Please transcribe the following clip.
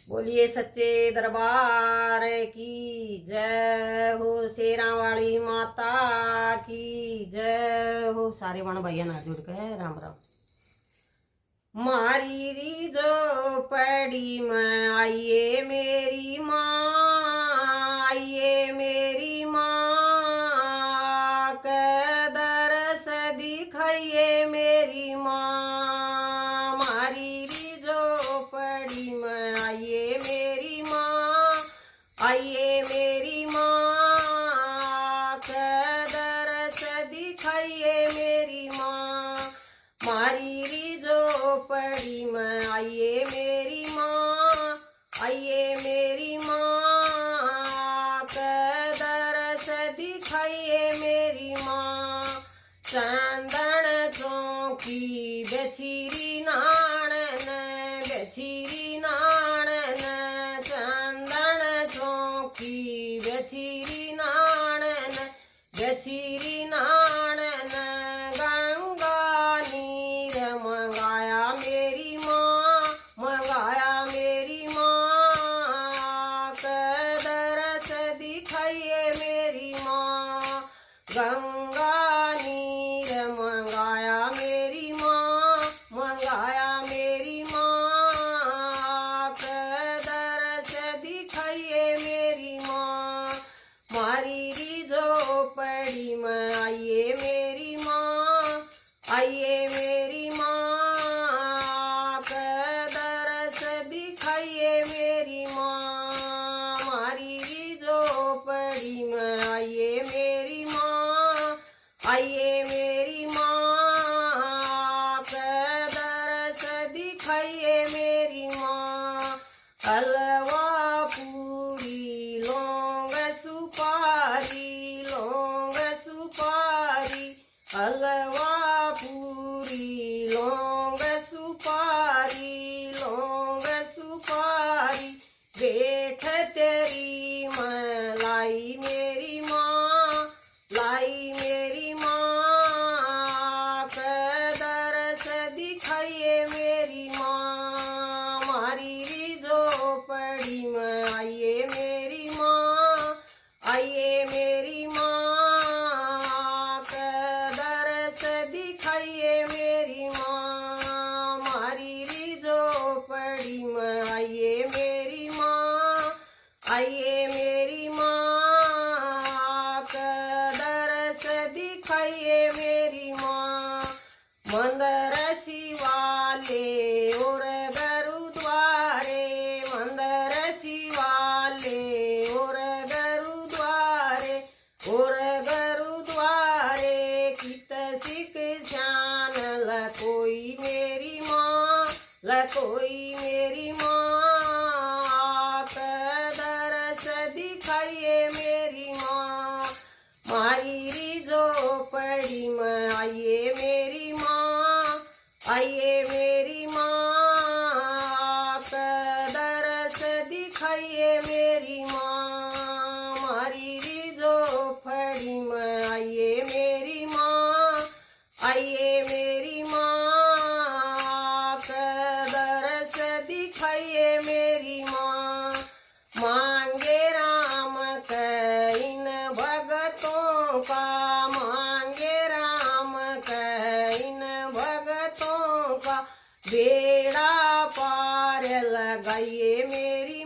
बोलिए सच्चे दरबार की जय हो। शेरा वाली माता की जय हो। सारे बण भैया ना जुड़ के राम राम। मारी री जो पड़ी में आइए मेरी माँ, आइए मेरी माँ के दरस दिखाइए मेरी माँ। मारी री जो पड़ी में आइए मेरी माँ, आइए मेरी माँ के दरस दिखाइए मेरी माँ। मारी री जो पड़ी में आइए मेरी माँ, आइए मेरी माँ के दरस दिखाइए मेरी माँ। चंदन चौकी बेचीरी नाणन, बेचीरी नाणन, चंदन चौकी बेचीरी नाणन, बेचीरी नाणन। गंगा नीर मंगाया मेरी माँ, मंगाया मेरी माँ के दरस दिखाइए मेरी माँ। गंगा नीर मंगाया मेरी माँ, मंगाया मेरी माँ के दरस दिखाइए मेरी माँ। मारी री जो पड़ी में आइए मेरी माँ, आइए मेरी माँ के दरस दिखाइए मेरी माँ। मारी री जो पड़ी में आइए मेरी माँ, आइए मेरी माँ के दरस दिखाइए मेरी माँ। हलवा पूरी लौंग सुपारी, लौंग सुपारी, हलवा पूरी लौंग सुपारी, लौंग सुपारी। बेठ तेरी मैं लाई मेरी माँ, लाई मेरी माँ के दरस दिखाइए मेरी माँ। मारी री जो पड़ी में आइए मेरी माँ, आइए मेरी माँ के दरस दिखाइए मेरी माँ। मारी री जो पड़ी में आइए मेरी माँ, आइए मेरी माँ के दरस दिखाइए मेरी माँ। मंदिर शिवाले और गुरुद्वारे, मंदिर शिवाले और गुरुद्वारे, और गुरुद्वारे कित सिख जान लकोई मेरी माँ, लकोई मेरी माँ के दरस दिखाइए मेरी माँ। मारी री जो पड़ी में आइए मेरी माँ, आइए मेरी माँ के दरस दिखाइए मेरी माँ। मारी री जो पड़ी में आइए मेरी माँ, आइए मेरी माँ के दरस दिखाइए मेरी माँ। मांगे राम के इन भगतों का, मांगे राम के इन भगतों का। बेड़ा पार लगाइए मेरी